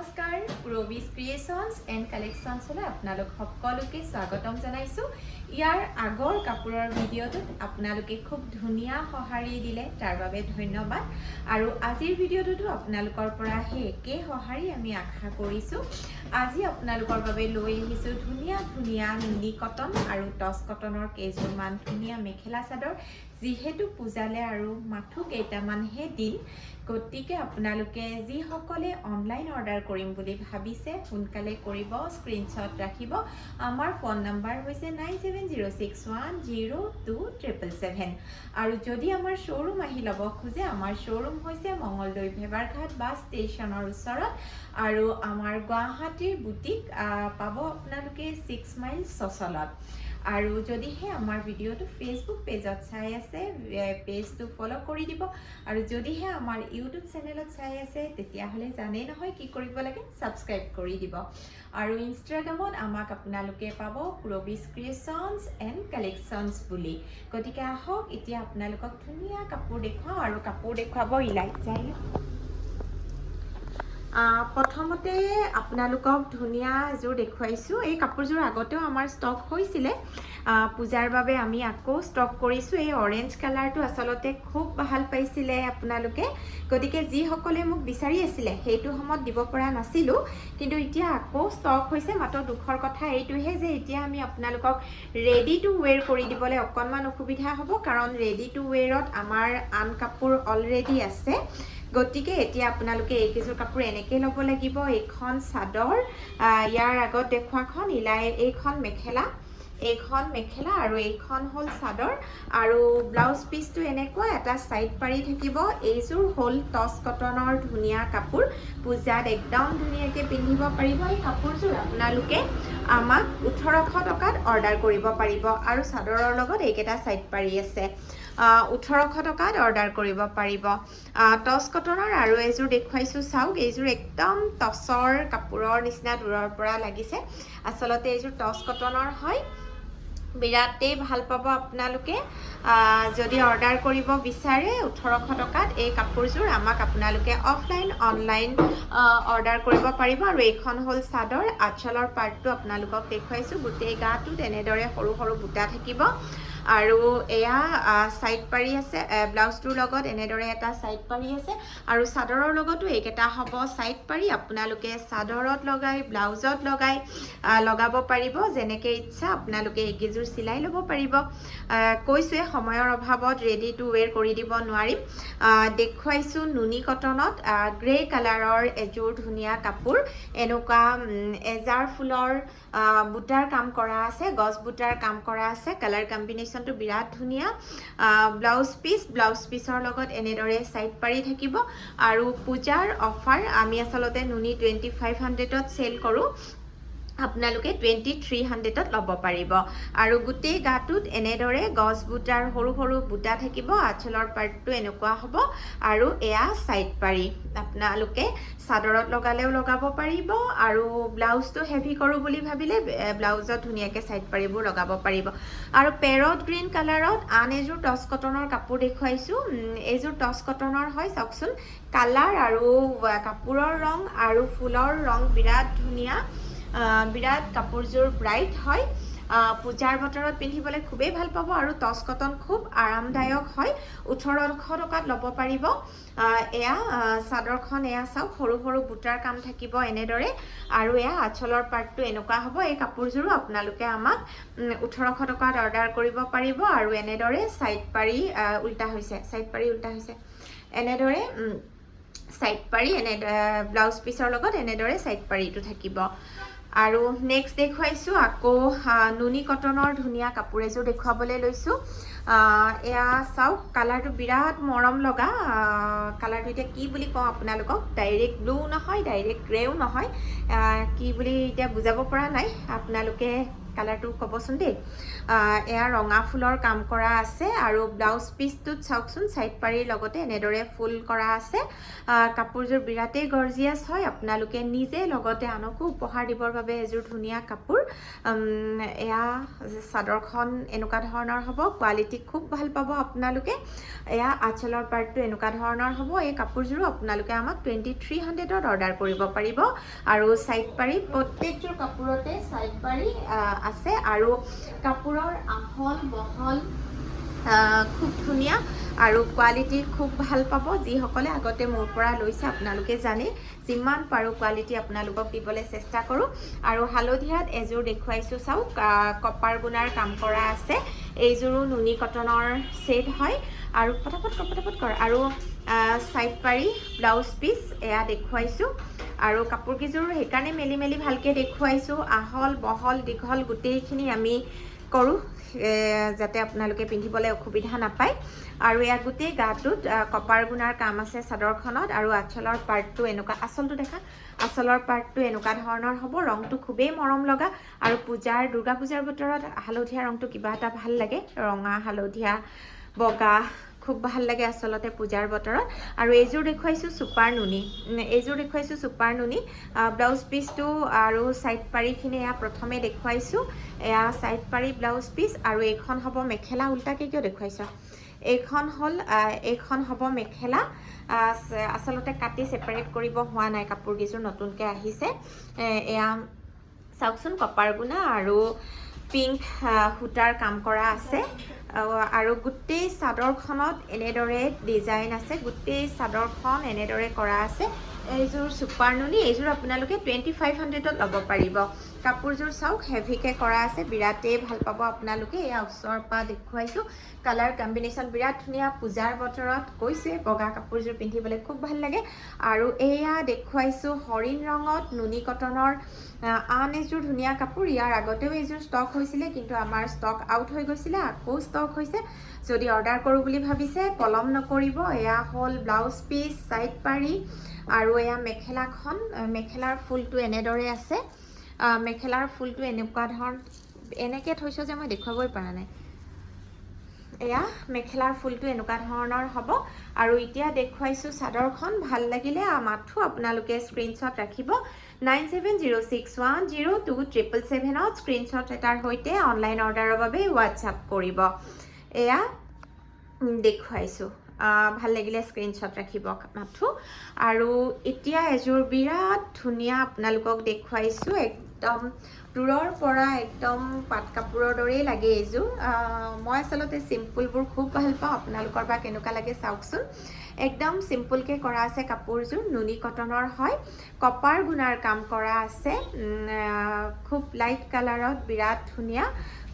নমস্কাৰ ৰবিজ creations and কালেকশ্যনছলৈ আপোনালোক সকলোকে স্বাগতম জনাইছোঁ। ইয়াৰ আগৰ কাপোৰৰ ভিডিঅ'টোত আপোনালোকে খুব ধুনীয়া সঁহাৰি দিলে, তাৰ বাবে ধন্যবাদ। আৰু আজিৰ ভিডিঅ'টোতো আপোনালোকৰ পৰা সেই একেই সঁহাৰি আমি আশা কৰিছোঁ। আজি আপোনালোকৰ বাবে লৈ আহিছোঁ ধুনীয়া ধুনীয়া নুনি কটন আৰু টচ কটনৰ কেইযোৰমান ধুনীয়া মেখেলা চাদৰ। যিহেতু পূজালে আৰু মাথো কেইটামানহে দিন, গতিকে আপোনালোকে যিসকলে অনলাইন অৰ্ডাৰ কৰিম বুলি ভাবিছে সোনকালে কৰিব, স্ক্ৰীনশ্বট ৰাখিব। আমাৰ ফোন নম্বৰ হৈছে 9706102777। আৰু যদি আমাৰ শ্ব'ৰুম আহি ল'ব খোজে, আমাৰ শ্ব'ৰুম হৈছে মঙলদৈ ভেবাৰঘাট বাছ ষ্টেচনৰ ওচৰত। আৰু আমাৰ গুৱাহাটীৰ বুটিক পাব আপোনালোকে 6 মাইল চচলত। আৰু যদিহে আমাৰ ভিডিঅ'টো ফেচবুক পেজত চাই আছে, পেজটো ফ'ল' কৰি দিব। আৰু যদিহে আমাৰ ইউটিউব চেনেলত চাই আছে, তেতিয়াহ'লে জানেই নহয় কি কৰিব লাগে, ছাবস্ক্ৰাইব কৰি দিব। আৰু ইনষ্টাগ্ৰামত আমাক আপোনালোকে পাব ৰবিজ ক্ৰিয়েশ্যনছ এণ্ড কালেকশ্যনছ বুলি। গতিকে আহক এতিয়া আপোনালোকক ধুনীয়া কাপোৰ দেখুৱাওঁ আৰু কাপোৰ দেখুৱাব ইলাই যায়। প্ৰথমতে আপোনালোকক ধুনীয়া এযোৰ দেখুৱাইছোঁ। এই কাপোৰযোৰ আগতেও আমাৰ ষ্টক হৈছিলে, পূজাৰ বাবে আমি আকৌ ষ্টক কৰিছোঁ। এই অৰেঞ্জ কালাৰটো আচলতে খুব ভাল পাইছিলে আপোনালোকে, গতিকে যিসকলে মোক বিচাৰি আছিলে সেইটো সময়ত দিব পৰা নাছিলোঁ, কিন্তু এতিয়া আকৌ ষ্টক হৈছে। মাত্ৰ দুখৰ কথা এইটোহে যে এতিয়া আমি আপোনালোকক ৰেডি টু ৱেৰ কৰি দিবলৈ অকণমান অসুবিধা হ'ব, কাৰণ ৰেডি টু ৱেৰত আমাৰ আন কাপোৰ অলৰেডি আছে। গতিকে এতিয়া আপোনালোকে এইকেইযোৰ কাপোৰ এনেকৈ ল'ব লাগিব। এইখন চাদৰ, ইয়াৰ আগত দেখুৱাখন ইলাই, এইখন মেখেলা আৰু এইখন হ'ল চাদৰ। আৰু ব্লাউজ পিচটো এনেকুৱা এটা ছাইড পাৰি থাকিব। এইযোৰ হ'ল টচ কটনৰ ধুনীয়া কাপোৰ, পূজাত একদম ধুনীয়াকৈ পিন্ধিব পাৰিব। এই কাপোৰযোৰ আপোনালোকে আমাক 1800 টকাত অৰ্ডাৰ কৰিব পাৰিব। আৰু চাদৰৰ লগত এইকেইটা ছাইড পাৰি আছে, 1800 টকাত অৰ্ডাৰ কৰিব পাৰিব। টচ কটনৰ আৰু এযোৰ দেখুৱাইছোঁ, চাওক। এইযোৰ একদম টচৰ কাপোৰৰ নিচিনা দূৰৰ পৰা লাগিছে। আচলতে এইযোৰ টচ কটনৰ হয়, বিৰাটেই ভাল পাব আপোনালোকে। যদি অৰ্ডাৰ কৰিব বিচাৰে 1800 টকাত এই কাপোৰযোৰ আমাক আপোনালোকে অফলাইন অনলাইন অৰ্ডাৰ কৰিব পাৰিব। আৰু এইখন হ'ল চাদৰ, আঁচলৰ পাৰ্টটো আপোনালোকক দেখুৱাইছোঁ। গোটেই গাটো তেনেদৰে সৰু সৰু বুটা থাকিব। আৰু এয়া ছাইড পাৰি আছে, ব্লাউজটোৰ লগত এনেদৰে এটা ছাইড পাৰি আছে। আৰু চাদৰৰ লগতো এইকেইটা হ'ব ছাইড পাৰি। আপোনালোকে চাদৰত লগাই, ব্লাউজত লগাব পাৰিব, যেনেকৈ ইচ্ছা আপোনালোকে এইকেইযোৰ চিলাই ল'ব পাৰিব। কৈছোঁৱে সময়ৰ অভাৱত ৰেডি টু ৱেৰ কৰি দিব নোৱাৰিম। দেখুৱাইছোঁ নুনি কটনত গ্ৰে কালাৰৰ এযোৰ ধুনীয়া কাপোৰ। এনেকুৱা এজাৰ ফুলৰ বুটাৰ কাম কৰা আছে, গছ বুটাৰ কাম কৰা আছে। কালাৰ কম্বিনেশ্যনটো বিৰাট ধুনীয়া। ব্লাউজ পিচৰ লগত এনেদৰে ছাইড পাৰি থাকিব। আৰু পূজাৰ অফাৰ আমি আচলতে নুনি 2500ত চেল কৰোঁ, আপোনালোকে 2300ত ল'ব পাৰিব। আৰু গোটেই গাটোত এনেদৰে গছ বুটাৰ সৰু সৰু বুটা থাকিব। আঁচলৰ পাৰ্টটো এনেকুৱা হ'ব। আৰু এয়া ছাইড পাৰি, আপোনালোকে চাদৰত লগালেও লগাব পাৰিব। আৰু ব্লাউজটো হেভি কৰোঁ বুলি ভাবিলে ব্লাউজত ধুনীয়াকৈ ছাইড পাৰিবোৰ লগাব পাৰিব। আৰু পেৰট গ্ৰীণ কালাৰত আন এযোৰ টচ কটনৰ কাপোৰ দেখুৱাইছোঁ। এইযোৰ টচ কটনৰ হয়, চাওকচোন। কালাৰ আৰু কাপোৰৰ ৰং আৰু ফুলৰ ৰং বিৰাট ধুনীয়া, বিৰাট কাপোৰযোৰ ব্ৰাইট হয়। পূজাৰ বতৰত পিন্ধিবলৈ খুবেই ভাল পাব। আৰু টচ কটন খুব আৰামদায়ক হয়। 1800 টকাত ল'ব পাৰিব। এয়া চাদৰখন, এয়া চাওক, সৰু সৰু বুটাৰ কাম থাকিব এনেদৰে। আৰু এয়া আঁচলৰ পাৰ্টটো এনেকুৱা হ'ব। এই কাপোৰযোৰো আপোনালোকে আমাক 1800 টকাত অৰ্ডাৰ কৰিব পাৰিব। আৰু এনেদৰে ছাইড পাৰি উল্টা হৈছে, এনেদৰে ছাইড পাৰি ব্লাউজ পিচৰ লগত এনেদৰে ছাইড পাৰিটো থাকিব। আৰু নেক্সট দেখুৱাইছোঁ আকৌ নুনি কটনৰ ধুনীয়া কাপোৰ এযোৰ দেখুৱাবলৈ লৈছোঁ। এয়া চাওক, কালাৰটো বিৰাট মৰম লগা। কালাৰটো এতিয়া কি বুলি কওঁ আপোনালোকক, ডাইৰেক্ট ব্লু নহয়, ডাইৰেক্ট গ্ৰেও নহয়, কি বুলি এতিয়া বুজাব পৰা নাই। আপোনালোকে কালাৰটো ক'বচোন দেই এয়া ৰঙা ফুলৰ কাম কৰা আছে আৰু ব্লাউজ পিচটোত চাওকচোন সাইড পাৰিৰ লগতে এনেদৰে ফুল কৰা আছে কাপোৰযোৰ বিৰাটেই গৰ্জিয়াছ হয় আপোনালোকে নিজে লগতে আনকো উপহাৰ দিবৰ বাবে এযোৰ ধুনীয়া কাপোৰ এয়া চাদৰখন এনেকুৱা ধৰণৰ হ'ব কোৱালিটি খুব ভাল পাব আপোনালোকে এয়া আঁচলৰ পাৰ্টটো এনেকুৱা ধৰণৰ হ'ব এই কাপোৰযোৰো আপোনালোকে আমাক 2300ত অৰ্ডাৰ কৰিব পাৰিব আৰু সাইড পাৰি প্ৰত্যেকযোৰ কাপোৰতে সাইড পাৰি আছে আৰু কাপোৰৰ আহল বহল খুব ধুনীয়া আৰু কোৱালিটি খুব ভাল পাব যিসকলে আগতে মোৰ পৰা লৈছে আপোনালোকে জানে যিমান পাৰো কোৱালিটি আপোনালোকক দিবলৈ চেষ্টা কৰোঁ আৰু হালধীয়াত এযোৰ দেখুৱাইছোঁ চাওক কপাৰ গুণাৰ কাম কৰা আছে এইযোৰো নুনি কটনৰ ছেট হয় আৰু পটাপট কৰ আৰু সাইড পাৰি ব্লাউজ পিচ এয়া দেখুৱাইছোঁ আৰু কাপোৰকেইযোৰ সেইকাৰণে মেলি ভালকৈ দেখুৱাইছোঁ আহল বহল দীঘল গোটেইখিনি আমি কৰোঁ যাতে আপোনালোকে পিন্ধিবলৈ অসুবিধা নাপায় আৰু এয়া গোটেই গাটোত কপাৰ গুণাৰ কাম আছে চাদৰখনত আৰু আঁচলৰ পাৰ্টটো এনেকুৱা আঁচলটো দেখা আঁচলৰ পাৰ্টটো এনেকুৱা ধৰণৰ হ'ব ৰংটো খুবেই মৰম লগা আৰু দুৰ্গা পূজাৰ বতৰত হালধীয়া ৰংটো কিবা এটা ভাল লাগে ৰঙা হালধীয়া বগা খুব ভাল লাগে আচলতে পূজাৰ বতৰত আৰু এইযোৰ দেখুৱাইছোঁ চুপাৰ নুনি ব্লাউজ পিচটো আৰু সাইড পাৰিখিনি এয়া প্ৰথমে দেখুৱাইছোঁ এয়া সাইড পাৰি ব্লাউজ পিচ আৰু এইখন হ'ব মেখেলা উল্টাকৈ কিয় দেখুৱাইছোঁ এইখন হ'ব মেখেলা আচলতে কাটি ছেপাৰেট কৰিব হোৱা নাই কাপোৰকেইযোৰ নতুনকৈ আহিছে এয়া চাওকচোন কপাৰ গুণা আৰু পিংক সূতাৰ কাম কৰা আছে আৰু গোটেই চাদৰখনত এনেদৰে ডিজাইন আছে গোটেই চাদৰখন এনেদৰে কৰা আছে এইযোৰ চুপাৰ নুনি এইযোৰ আপোনালোকে 2500ত ল'ব পাৰিব কাপোৰযোৰ চাওক হেভিকৈ কৰা আছে বিৰাটেই ভাল পাব আপোনালোকে এয়া ওচৰৰ পৰা দেখুৱাইছোঁ কালাৰ কম্বিনেশ্যন বিৰাট ধুনীয়া পূজাৰ বতৰত কৈছে বগা কাপোৰযোৰ পিন্ধিবলৈ খুব ভাল লাগে আৰু এয়া দেখুৱাইছোঁ হৰিণ ৰঙত নুনি কটনৰ আন এযোৰ ধুনীয়া কাপোৰ ইয়াৰ আগতেও এইযোৰ ষ্টক হৈছিলে কিন্তু আমাৰ ষ্টক আউট হৈ গৈছিলে আকৌ ষ্টক হৈছে যদি অৰ্ডাৰ কৰোঁ বুলি ভাবিছে পলম নকৰিব এয়া হ'ল ব্লাউজ পিচ সাইড পাৰি আৰু এয়া মেখেলাৰ ফুলটো এনেদৰে আছে মেখেলাৰ ফুলটো এনেকুৱা এনেকৈ থৈছোঁ যে মই দেখুৱাবই পৰা নাই এয়া মেখেলাৰ ফুলটো এনেকুৱা ধৰণৰ হ'ব আৰু এতিয়া দেখুৱাইছোঁ চাদৰখন ভাল লাগিলে মাথো আপোনালোকে স্ক্ৰীনশ্বট ৰাখিব 9706102777ত স্ক্ৰীনশ্বট এটাৰ সৈতে অনলাইন অৰ্ডাৰৰ বাবে হোৱাটছআপ কৰিব এয়া দেখুৱাইছোঁ ভাল লাগিলে স্ক্ৰীনশ্বট ৰাখিব মাথো আৰু এতিয়া এযোৰ বিৰাট ধুনীয়া আপোনালোকক দেখুৱাইছোঁ একদম দূৰৰ পৰা একদম পাট কাপোৰৰ দৰেই লাগে এইযোৰ মই আচলতে চিম্পুলবোৰ খুব ভাল পাওঁ আপোনালোকৰ বা কেনেকুৱা লাগে চাওকচোন একদম চিম্পুলকৈ কৰা আছে কাপোৰযোৰ নুনি কটনৰ হয় কপাৰ গুণাৰ কাম কৰা আছে খুব লাইট কালাৰত বিৰাট ধুনীয়া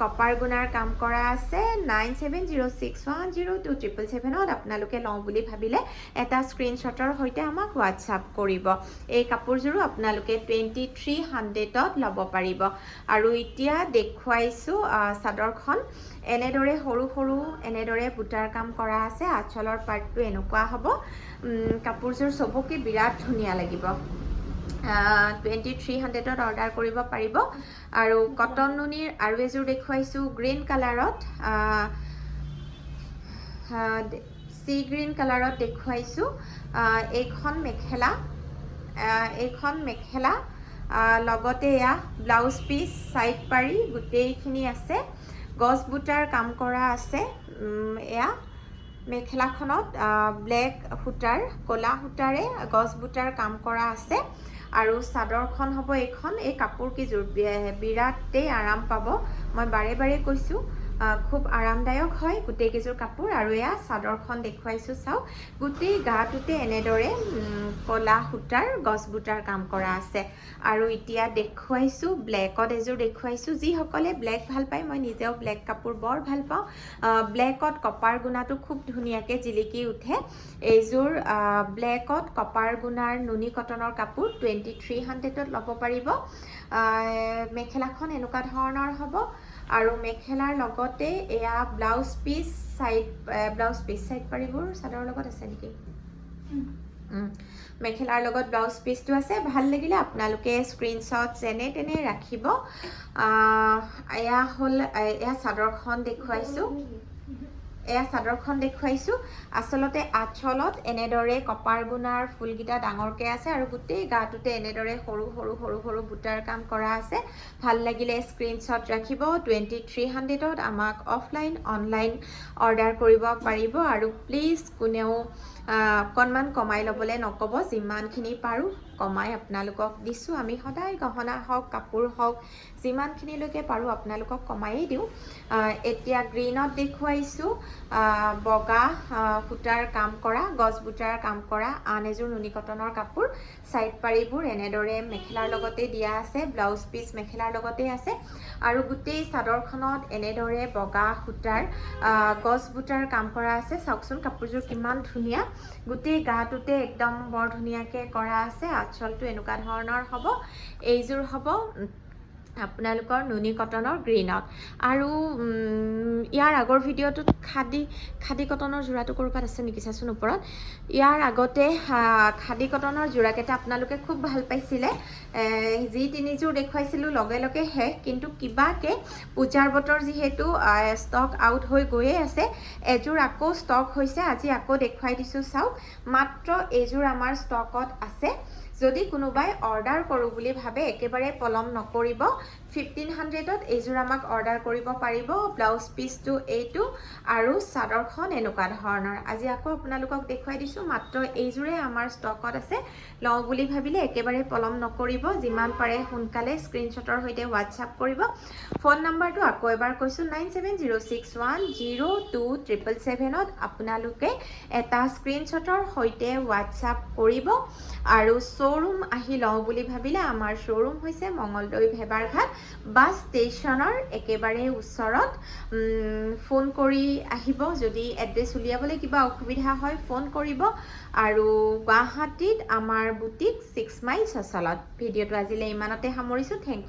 কপাৰ গুণাৰ কাম কৰা আছে 9706102777ত আপোনালোকে লওঁ বুলি ভাবিলে এটা স্ক্ৰীনশ্বটৰ সৈতে আমাক হোৱাটছআপ কৰিব এই কাপোৰযোৰো আপোনালোকে 2300ত ল'ব পাৰিব আৰু এতিয়া দেখুৱাইছোঁ চাদৰখন এনেদৰে সৰু এনেদৰে বুটাৰ কাম কৰা আছে আঁচলৰ পাৰ্টটো এনেকুৱা হ'ব কাপোৰযোৰ চবকে বিৰাট ধুনীয়া লাগিব 2300ত অৰ্ডাৰ কৰিব পাৰিব আৰু কটন নুনিৰ আৰু এযোৰ দেখুৱাইছোঁ গ্ৰীণ কালাৰত চি গ্ৰীণ কালাৰত দেখুৱাইছোঁ এইখন মেখেলা লগতে এয়া ব্লাউজ পিচ সাইড পাৰি গোটেইখিনি আছে গছ বুটাৰ কাম কৰা আছে এয়া মেখেলাখনত ব্লেক সূতাৰ ক'লা সূতাৰে গছ বুটাৰ কাম কৰা আছে আৰু চাদৰখন হ'ব এই কাপোৰকেইযোৰ বিৰাটেই আৰাম পাব মই বাৰে কৈছোঁ খুব আৰামদায়ক হয় গোটেইকেইযোৰ কাপোৰ আৰু এয়া চাদৰখন দেখুৱাইছোঁ চাওক গোটেই গাটোতে এনেদৰে ক'লা সূতাৰ গছ বুটাৰ কাম কৰা আছে আৰু এতিয়া দেখুৱাইছোঁ ব্লেকত এযোৰ দেখুৱাইছোঁ যিসকলে ব্লেক ভাল পায় মই নিজেও ব্লেক কাপোৰ বৰ ভাল পাওঁ ব্লেকত কপাৰ গুণাটো খুব ধুনীয়াকৈ জিলিকি উঠে এইযোৰ ব্লেকত কপাৰ গুণাৰ নুনি কটনৰ কাপোৰ 2300ত ল'ব পাৰিব মেখেলাখন এনেকুৱা ধৰণৰ হ'ব আৰু মেখেলাৰ লগতে এয়া ব্লাউজ পিচ সাইড পাৰিবোৰ চাদৰৰ লগত আছে নেকি মেখেলাৰ লগত ব্লাউজ পিচটো আছে ভাল লাগিলে আপোনালোকে স্ক্ৰীনশ্বট যেনে তেনে ৰাখিব এয়া হ'ল এয়া চাদৰখন দেখুৱাইছোঁ আচলতে আঁচলত এনেদৰে কপাৰ গুণাৰ ফুলকেইটা ডাঙৰকৈ আছে আৰু গোটেই গাটোতে এনেদৰে সৰু সৰু সৰু সৰু বুটাৰ কাম কৰা আছে ভাল লাগিলে স্ক্ৰীনশ্বট ৰাখিব 2300ত আমাক অফলাইন অনলাইন অৰ্ডাৰ কৰিব পাৰিব আৰু প্লিজ কোনেও অকণমান কমাই ল'বলৈ নক'ব যিমানখিনি পাৰোঁ কমাই আপোনালোকক দিছোঁ আমি সদায় গহনা হওক কাপোৰ হওক যিমানখিনিলৈকে পাৰোঁ আপোনালোকক কমায়েই দিওঁ এতিয়া গ্ৰীণত দেখুৱাইছোঁ বগা সূতাৰ কাম কৰা গছ বুটাৰ কাম কৰা আন এযোৰ নুনি কটনৰ কাপোৰ সাইড পাৰিবোৰ এনেদৰে মেখেলাৰ লগতে দিয়া আছে ব্লাউজ পিচ মেখেলাৰ লগতে আছে আৰু গোটেই চাদৰখনত এনেদৰে বগা সূতাৰ গছ বুটাৰ কাম কৰা আছে চাওকচোন কাপোৰযোৰ কিমান ধুনীয়া গোটেই গাটোতে একদম বৰ ধুনীয়াকৈ কৰা আছে আঁচলটো এনেকুৱা ধৰণৰ হ'ব এইযোৰ হ'ব আপোনালোকৰ নুনি কটনৰ গ্ৰীণত আৰু ইয়াৰ আগৰ ভিডিঅ'টোত খাদী কটনৰ যোৰাটো ক'ৰবাত আছে নেকি চাচোন ওপৰত ইয়াৰ আগতে খাদী কটনৰ যোৰাকেইটা আপোনালোকে খুব ভাল পাইছিলে যি তিনিযোৰ দেখুৱাইছিলোঁ লগে লগে শেষ কিন্তু কিবাকে পূজাৰ বতৰ যিহেতু ষ্টক আউট হৈ গৈয়ে আছে এযোৰ আকৌ ষ্টক হৈছে আজি আকৌ দেখুৱাই দিছোঁ চাওক মাত্ৰ এইযোৰ আমাৰ ষ্টকত আছে যদি কোনোবাই অৰ্ডাৰ কৰোঁ বুলি ভাবে একেবাৰে পলম নকৰিব 1500ত এইযোৰ আমাক অৰ্ডাৰ কৰিব পাৰিব ব্লাউজ পিচটো এইটো আৰু চাদৰখন এনেকুৱা ধৰণৰ আজি আকৌ আপোনালোকক দেখুৱাই দিছোঁ মাত্ৰ এইযোৰে আমাৰ ষ্টকত আছে লওঁ বুলি ভাবিলে একেবাৰে পলম নকৰিব যিমান পাৰে সোনকালে স্ক্ৰীনশ্বটৰ সৈতে হোৱাটছআপ কৰিব ফোন নাম্বাৰটো আকৌ এবাৰ কৈছোঁ 9706102777ত আপোনালোকে এটা স্ক্ৰীনশ্বটৰ সৈতে হোৱাটছআপ কৰিব আৰু শ্ব'ৰুম আহি লওঁ বুলি ভাবিলে আমাৰ শ্ব'ৰুম হৈছে মঙলদৈ ভেবাৰঘাট বাছ ষ্টেচনৰ একেবাৰে ওচৰত ফোন কৰি আহিব যদি এড্ৰেছ উলিয়াবলৈ কিবা অসুবিধা হয় ফোন কৰিব আৰু গুৱাহাটীত আমাৰ বুটিক 6 মাইল চচলত ভিডিঅ'টো আজিলৈ ইমানতে সামৰিছোঁ থেংক ইউ